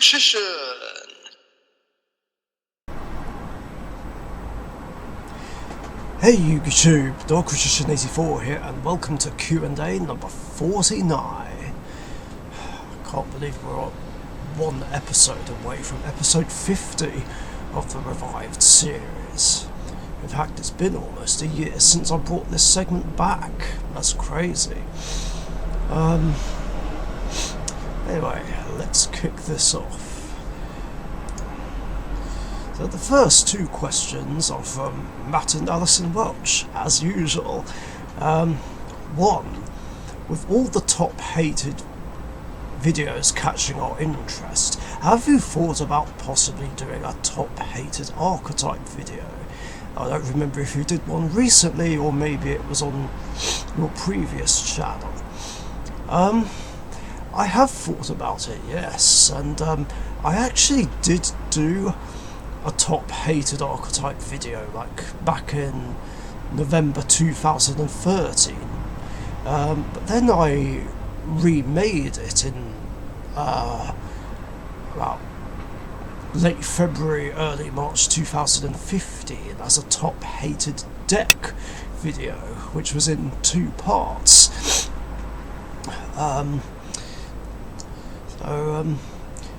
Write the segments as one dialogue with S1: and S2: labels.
S1: Richician.
S2: Hey YouTube, Dog Richician 84 here, and welcome to Q&A number 49. I can't believe we're one episode away from episode 50 of the revived series. In fact, it's been almost a year since I brought this segment back. That's crazy. Anyway, let's kick this off. So the first two questions are from Matt and Alison Welch, as usual. One, with all the top hated videos catching our interest, have you thought about possibly doing a top hated archetype video? I don't remember if you did one recently, or maybe it was on your previous channel. I have thought about it, yes, and I actually did do a top hated archetype video like back in November 2013, but then I remade it in about late February, early March 2015 as a top hated deck video, which was in 2 parts.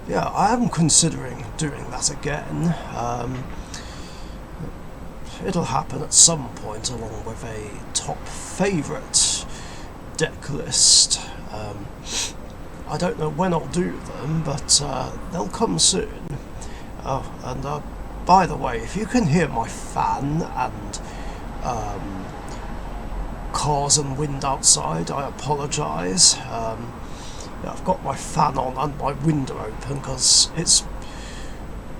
S2: Yeah, I am considering doing that again. It'll happen at some point, along with a top favourite deck list. I don't know when I'll do them, but they'll come soon. Oh, and by the way, if you can hear my fan and cars and wind outside, I apologise. I've got my fan on and my window open because it's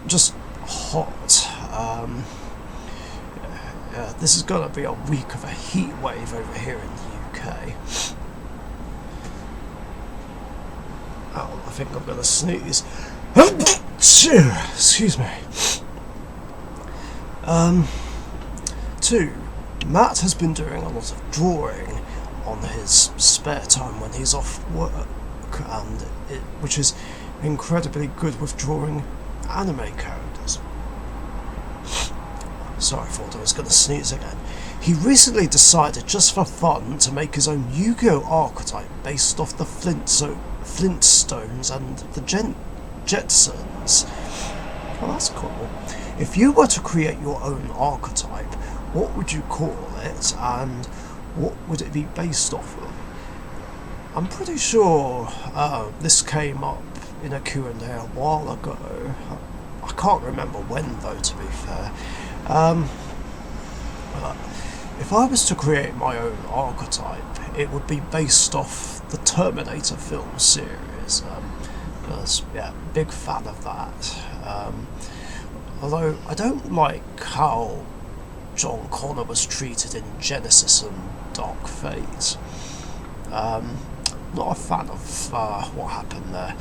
S2: just hot. Yeah, this is going to be a week of a heat wave over here in the UK. Oh, I think I'm going to sneeze. Excuse me. 2. Matt has been doing a lot of drawing on his spare time when he's off work, and which is incredibly good with drawing anime characters. Sorry, I thought I was going to sneeze again. He recently decided, just for fun, to make his own Yu-Gi-Oh! Archetype based off the Flintstones and the Jetsons. Oh, that's cool. If you were to create your own archetype, what would you call it, and what would it be based off of? I'm pretty sure this came up in a Q&A a while ago. I can't remember when, though, to be fair. If I was to create my own archetype, it would be based off the Terminator film series. Because, yeah, big fan of that. Although I don't like how John Connor was treated in Genesis and Dark Fate. Not a fan of what happened there.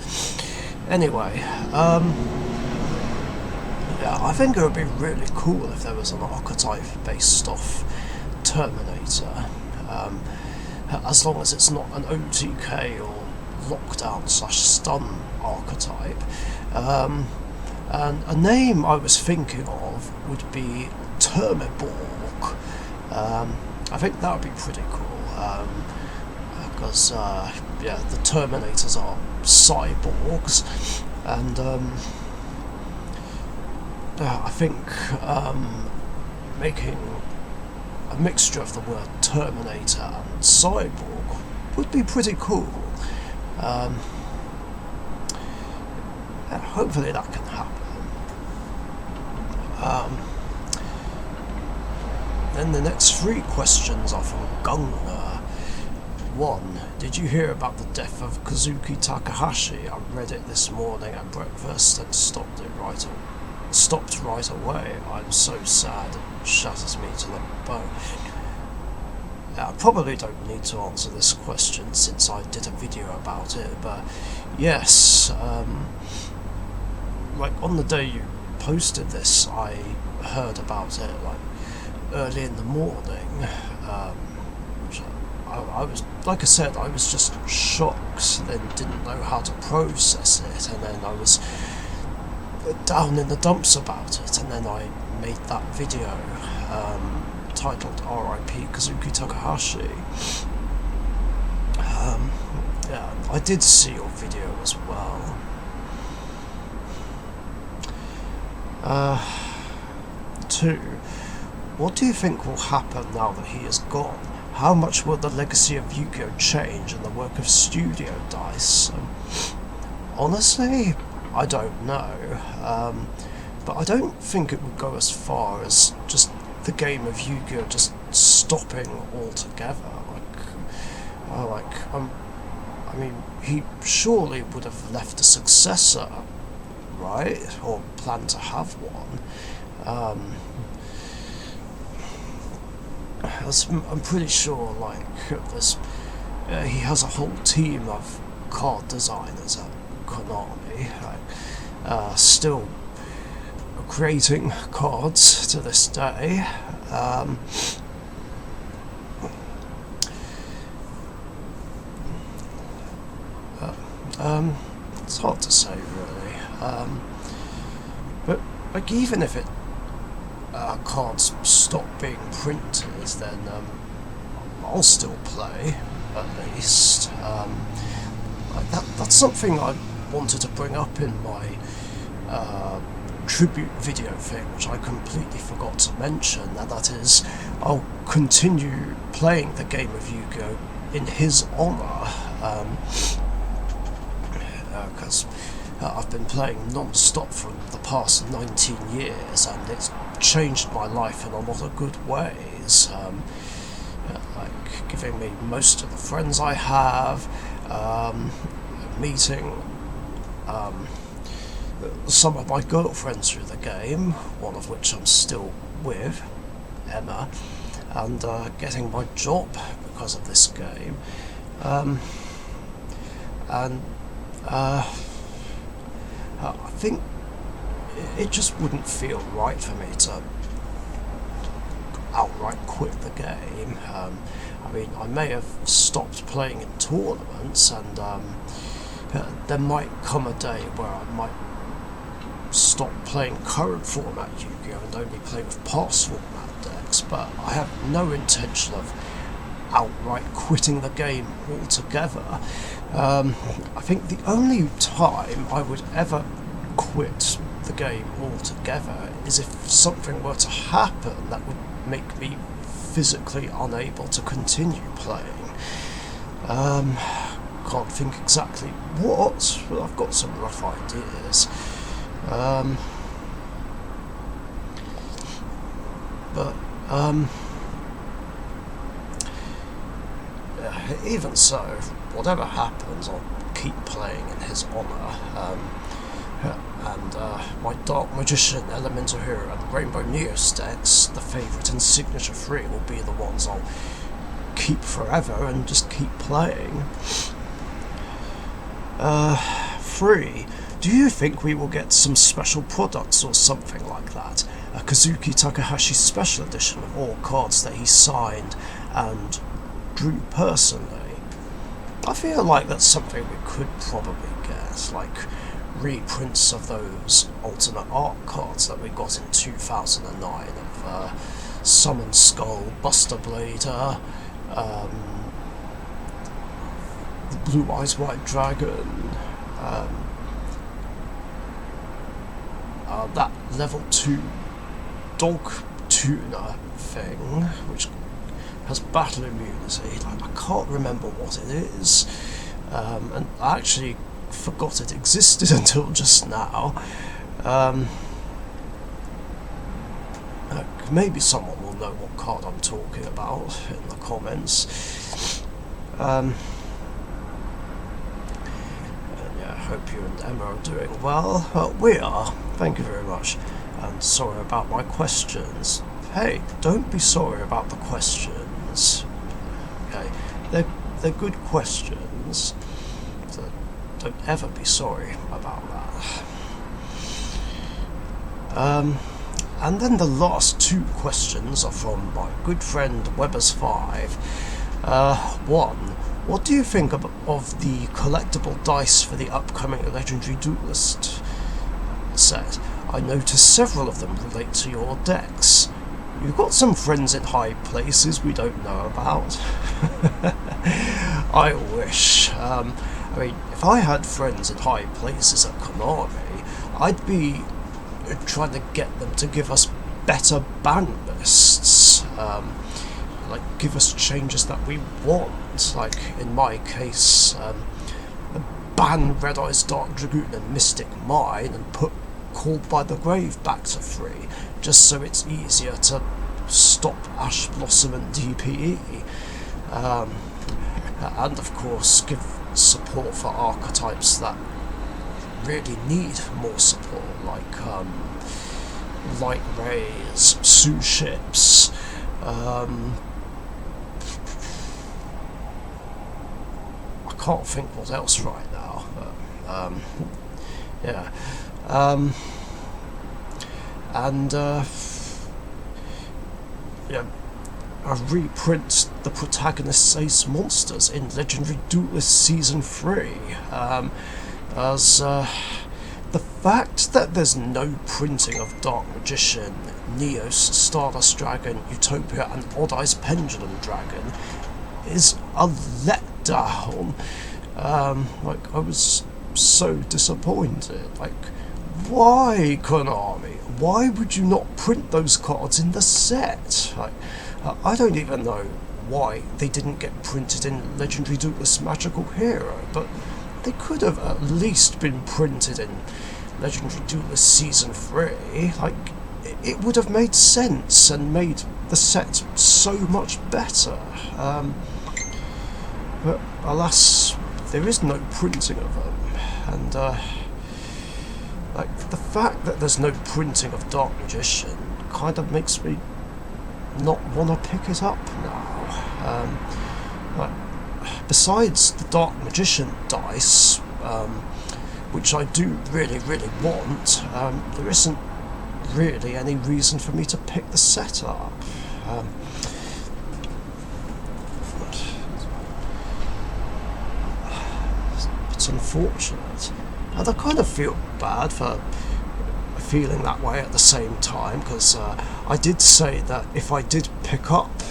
S2: Anyway, yeah, I think it would be really cool if there was an archetype based off Terminator, as long as it's not an OTK or lockdown/stun archetype. And a name I was thinking of would be Termiborg. I think that would be pretty cool. Because yeah, the Terminators are cyborgs, and I think making a mixture of the word Terminator and cyborg would be pretty cool. Yeah, hopefully that can happen. Then the next 3 questions are from Gunga. 1. Did you hear about the death of Kazuki Takahashi? I read it this morning at breakfast and stopped right away. I'm so sad. It shatters me to the bone. I probably don't need to answer this question since I did a video about it, but yes, like on the day you posted this, I heard about it like early in the morning, which I was, like I said, I was just shocked, then didn't know how to process it, and then I was down in the dumps about it, and then I made that video titled R.I.P. Kazuki Takahashi. Yeah, I did see your video as well. 2. What do you think will happen now that he is gone? How much will the legacy of Yu-Gi-Oh! Change in the work of Studio Dice? Honestly, I don't know. But I don't think it would go as far as just the game of Yu-Gi-Oh! Just stopping altogether. I mean, he surely would have left a successor, right? Or planned to have one. I'm pretty sure, he has a whole team of card designers at Konami, still creating cards to this day. It's hard to say, really. But even if it cards stop being printed, then I'll still play, at least. That's something I wanted to bring up in my tribute video thing, which I completely forgot to mention, and that is, I'll continue playing the game of Yu-Gi-Oh! In his honour, because I've been playing non-stop for the past 19 years, and it's changed my life in a lot of good ways, like giving me most of the friends I have, meeting some of my girlfriends through the game, one of which I'm still with, Emma, and getting my job because of this game. I think it just wouldn't feel right for me to outright quit the game. I mean, I may have stopped playing in tournaments, and there might come a day where I might stop playing current format Yu-Gi-Oh! And only play with past format decks, but I have no intention of outright quitting the game altogether. I think the only time I would ever quit the game altogether is if something were to happen that would make me physically unable to continue playing. Can't think exactly what, but I've got some rough ideas. Even so, whatever happens, I'll keep playing in his honour. And my Dark Magician, Elemental Hero, and Rainbow Neos decks, the favourite and signature 3, will be the ones I'll keep forever and just keep playing. 3. Do you think we will get some special products or something like that? A Kazuki Takahashi special edition of all cards that he signed and drew personally? I feel like that's something we could probably get, like reprints of those alternate art cards that we got in 2009 of Summon Skull, Buster Blader, the Blue Eyes White Dragon, that level 2 dog tuner thing, which has battle immunity. Like, I can't remember what it is, and I actually forgot it existed until just now. Maybe someone will know what card I'm talking about in the comments. And yeah, I hope you and Emma are doing well. We are, thank you very much, and sorry about my questions. Hey, don't be sorry about the questions. Okay, they're good questions. So don't ever be sorry about that. And then the last 2 questions are from my good friend Webbers5. 1. What do you think of the collectible dice for the upcoming Legendary Duelist set, I noticed several of them relate to your decks. You've got some friends in high places we don't know about. I wish. If I had friends in high places at Konami, I'd be trying to get them to give us better ban lists. Give us changes that we want. Like, in my case, ban Red Eyes Dark Dragoon and Mystic Mine and put Called by the Grave back to 3, just so it's easier to stop Ash Blossom and DPE. And of course give support for archetypes that really need more support, like Light Rays, Sue Ships, I can't think what else right now, but yeah. I reprint the protagonist's ace monsters in Legendary Duelist Season 3, as the fact that there's no printing of Dark Magician, Neos, Stardust Dragon, Utopia and Odd Eyes Pendulum Dragon is a letdown. I was so disappointed. Why, Konami? Why would you not print those cards in the set? I don't even know why they didn't get printed in Legendary Duelist Magical Hero, but they could have at least been printed in Legendary Duelist Season 3. It would have made sense and made the set so much better. But alas, there is no printing of them, and the fact that there's no printing of Dark Magician kind of makes me not want to pick it up now. Besides the Dark Magician dice, which I do really, really want, there isn't really any reason for me to pick the set up. It's unfortunate, and I kind of feel bad for feeling that way at the same time, because I did say that if I did pick up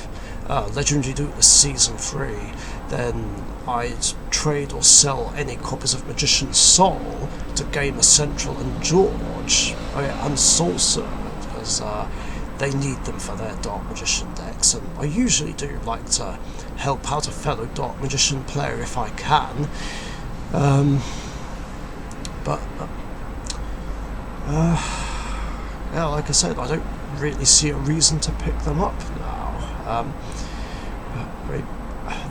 S2: Legendary Duelist Season 3, then I'd trade or sell any copies of Magician's Soul to Gamer Central and George, and Soul Servant, because they need them for their Dark Magician decks, and I usually do like to help out a fellow Dark Magician player if I can. Yeah, like I said, I don't really see a reason to pick them up now.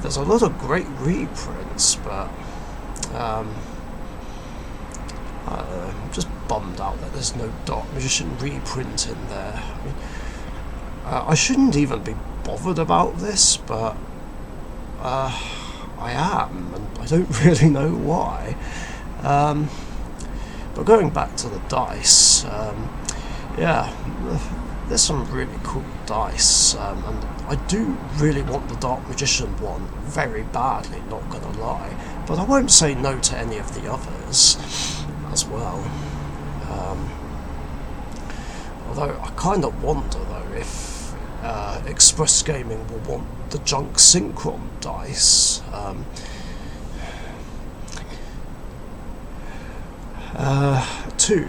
S2: There's a lot of great reprints, but I'm just bummed out that there's no Dark Magician reprint in there. I shouldn't even be bothered about this, but I am, and I don't really know why. But going back to the dice, there's some really cool dice, and I do really want the Dark Magician one very badly, not gonna lie, but I won't say no to any of the others as well. Although I kind of wonder though if Express Gaming will want the Junk Synchron dice. 2.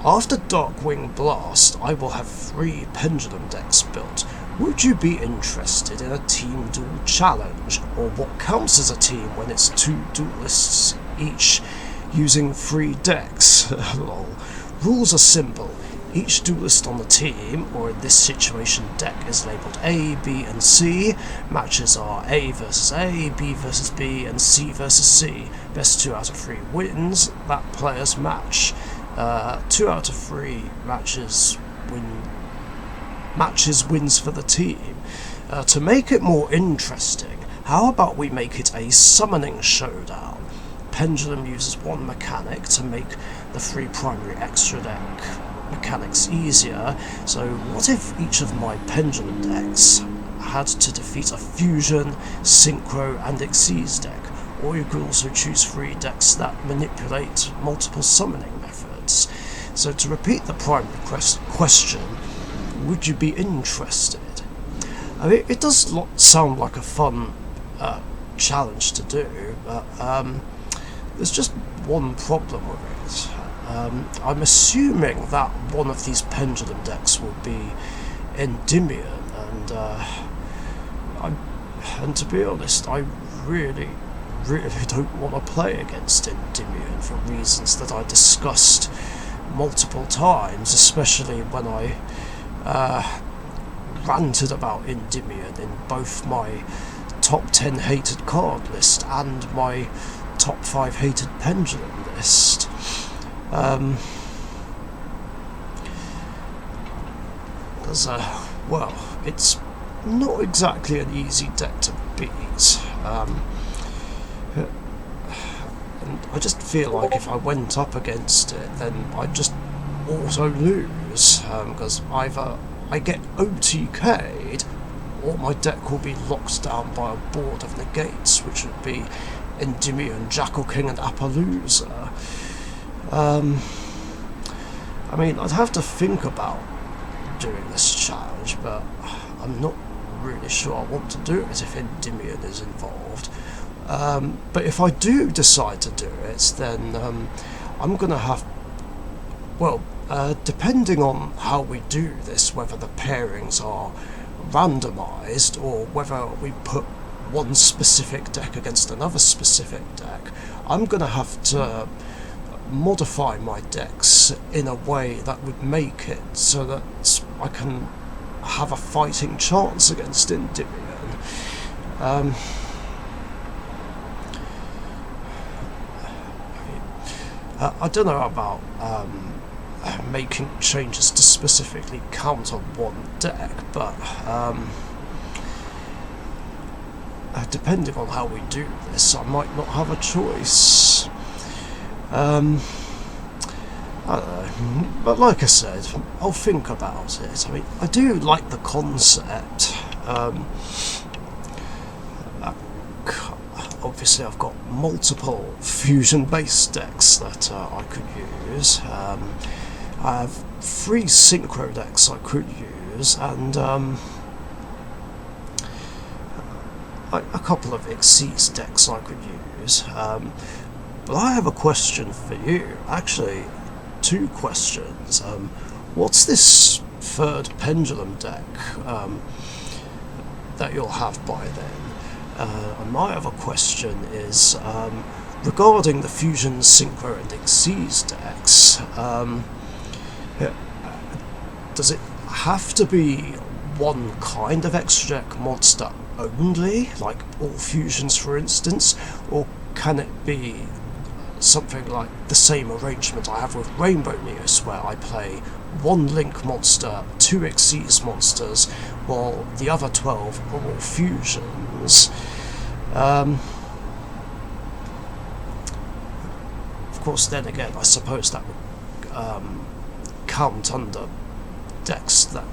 S2: After Darkwing Blast, I will have 3 Pendulum decks built. Would you be interested in a team duel challenge, or what counts as a team when it's 2 duelists each using 3 decks? Lol. Rules are simple. Each duelist on the team, or in this situation deck, is labelled A, B and C. Matches are A versus A, B versus B and C versus C. Best 2 out of 3 wins that player's match. 2 out of 3 matches wins for the team. To make it more interesting, how about we make it a summoning showdown? Pendulum uses 1 mechanic to make the 3 primary extra deck mechanics easier, so what if each of my Pendulum decks had to defeat a Fusion, Synchro and Xyz deck? Or you could also choose 3 decks that manipulate multiple summoning methods. So to repeat the primary question, would you be interested? I mean, it does sound like a fun challenge to do, but there's just one problem with it. I'm assuming that one of these pendulum decks will be Endymion, and to be honest, I really don't want to play against Endymion for reasons that I discussed multiple times, especially when I ranted about Endymion in both my top 10 hated card list and my top 5 hated pendulum list. Well, it's not exactly an easy deck to beat. And I just feel like if I went up against it, then I'd just auto-lose, because either I get OTK'd, or my deck will be locked down by a board of negates, which would be Endymion, Jackal King and Appaloosa. I mean, I'd have to think about doing this challenge, but I'm not really sure I want to do it if Endymion is involved. But if I do decide to do it, then I'm going to have... Well, depending on how we do this, whether the pairings are randomised or whether we put one specific deck against another specific deck, I'm going to have to modify my decks in a way that would make it so that I can have a fighting chance against Endymion. I don't know about making changes to specifically counter one deck, but depending on how we do this, I might not have a choice. I don't know, but like I said, I'll think about it. I mean, I do like the concept. Obviously, I've got multiple fusion-based decks that I could use. I have 3 synchro decks I could use, and a couple of Xyz decks I could use. But I have a question for you. Actually, 2 questions. What's this third pendulum deck that you'll have by then? And my other question is regarding the Fusion, Synchro and Xyz decks. Does it have to be one kind of extra deck monster only, like all fusions for instance, or can it be something like the same arrangement I have with Rainbow Neos, where I play 1 Link monster, 2 Xyz monsters, while the other 12 are all fusions? Of course, then again, I suppose that would count under decks that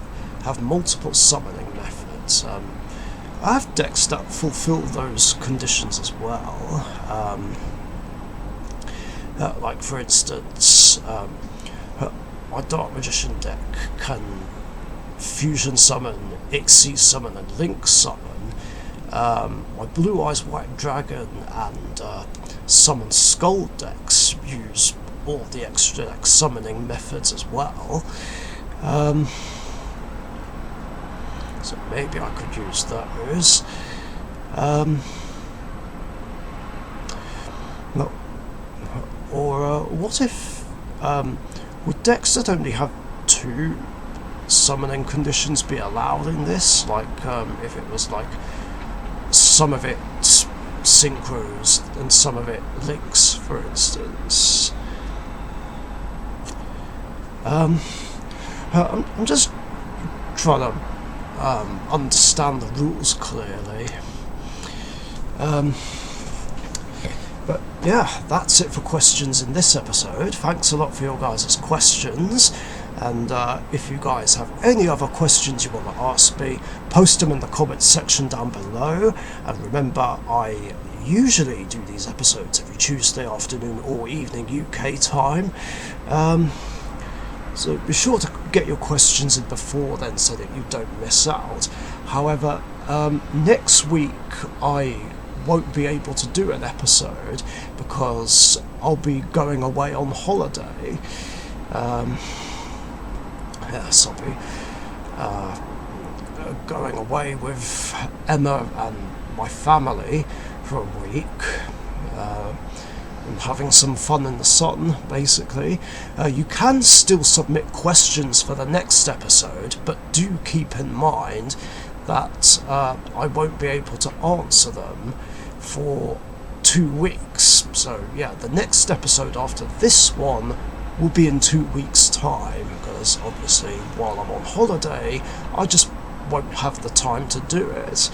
S2: have multiple summoning methods. I have decks that fulfill those conditions as well. Like for instance, my Dark Magician deck can Fusion Summon, Xyz Summon and Link Summon. My Blue Eyes White Dragon and Summon Skull decks use all the extra deck summoning methods as well. So maybe I could use those. Or what if would decks that only have 2 summoning conditions be allowed in this? Like if it was like some of it synchros and some of it links, for instance. I'm just trying to understand the rules clearly. But yeah, that's it for questions in this episode. Thanks a lot for your guys' questions, and if you guys have any other questions you want to ask me, post them in the comments section down below. And remember, I usually do these episodes every Tuesday afternoon or evening UK time. So be sure to get your questions in before then so that you don't miss out. However, next week I won't be able to do an episode because I'll be going away on holiday. Yes, I'll be going away with Emma and my family for a week. And having some fun in the sun, basically. You can still submit questions for the next episode, but do keep in mind that I won't be able to answer them for 2 weeks. So yeah, the next episode after this one will be in 2 weeks' time, because obviously while I'm on holiday I just won't have the time to do it.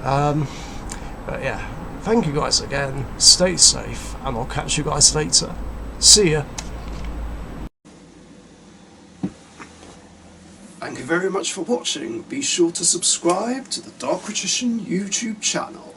S2: But yeah, thank you guys again, stay safe, and I'll catch you guys later. See ya. Thank you very much for watching. Be sure to subscribe to the Richician YouTube channel.